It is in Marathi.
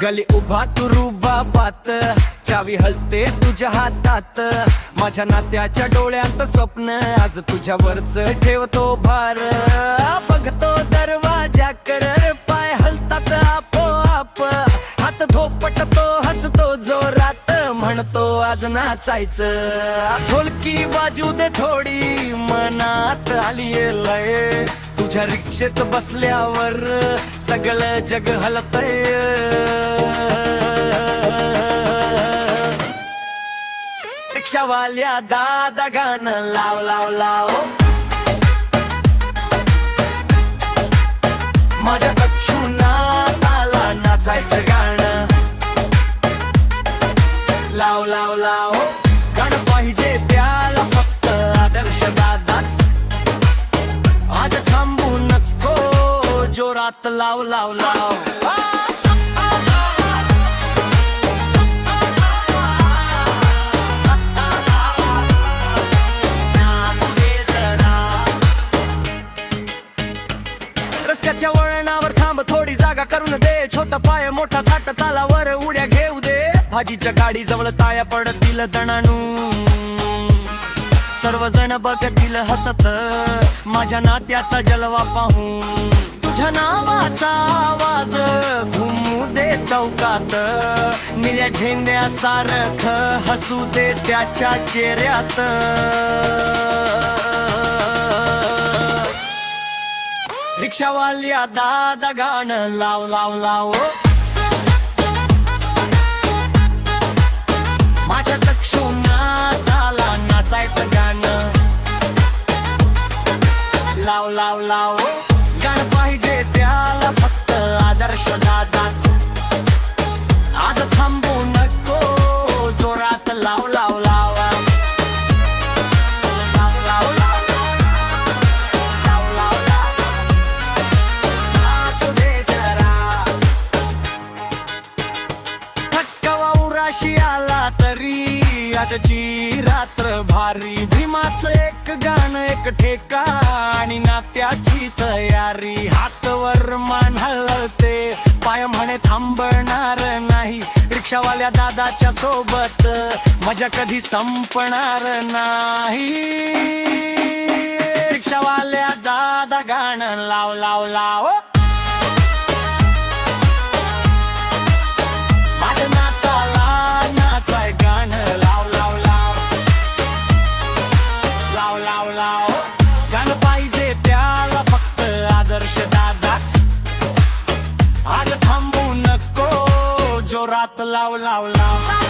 गली उभा तू रुबाबात, चावी हलते तुझ्या हातात. माझ्या नात्याच्या डोळ्यात स्वप्न, आज तुझ्यावरच ठेवतो भार. बघतो दरवाजा कर, पाय हलतात आपोआप. हात धोपटतो हसतो जोरात, म्हणतो आज नाचायचं. ढोलकी वाजू दे थोडी, मनात आलीये लय. तुझ्या रिक्षेत बसल्यावर सगळं जग हलतय. रिक्षावाल्या दादा गाणं लाव लाव लाव. माझ्या कक्षुनात आला नाचायचं गाणं. लाव लाव लाव. गाणं पाहिजे त्याला फक्त आदर्श दादाच. आज थांबू नको, जोरात लाव लाव लाव. रस्त्याच्या वळणावर थांब, थोडी जागा करून दे. छोटा पाय मोठा थाट, तालावर उड्या घेऊ दे. भाजीच्या गाडी जवळ ताया पडतील दणानू, सर्वजण बघतील हसत. माझ्या नात्याचा जलवा पाहून तुझ्या नावाचा आवाज घुमू दे चौकात. निळ्या झेंड्यासारखं हसू दे त्याच्या चेहऱ्यात. रिक्षावाल्या दादा गाणं लाव लाव लाव. माझ्या कक्षुनात आला नाचायचं गाणं. लाव लाव लाव. गाणं पाहिजे त्याला फक्त आदर्श दादाच. आज थांबू नको, जोरात लाव लाव लाव. आला तरी आजची रात्र भारी. भीमाचं एक गाणं एक ठेका आणि नात्याची तयारी. हातवर मान हलते, पाय म्हणे थांबणार नाही. रिक्षावाल्या दादाच्या सोबत मजा कधी संपणार नाही. रिक्षावाल्या दादा गाणं लाव लाव लाव. गाणं पाहिजे त्याला फक्त आदर्श दादाच. आज थांबू नको, जोरात लाव लाव लाव.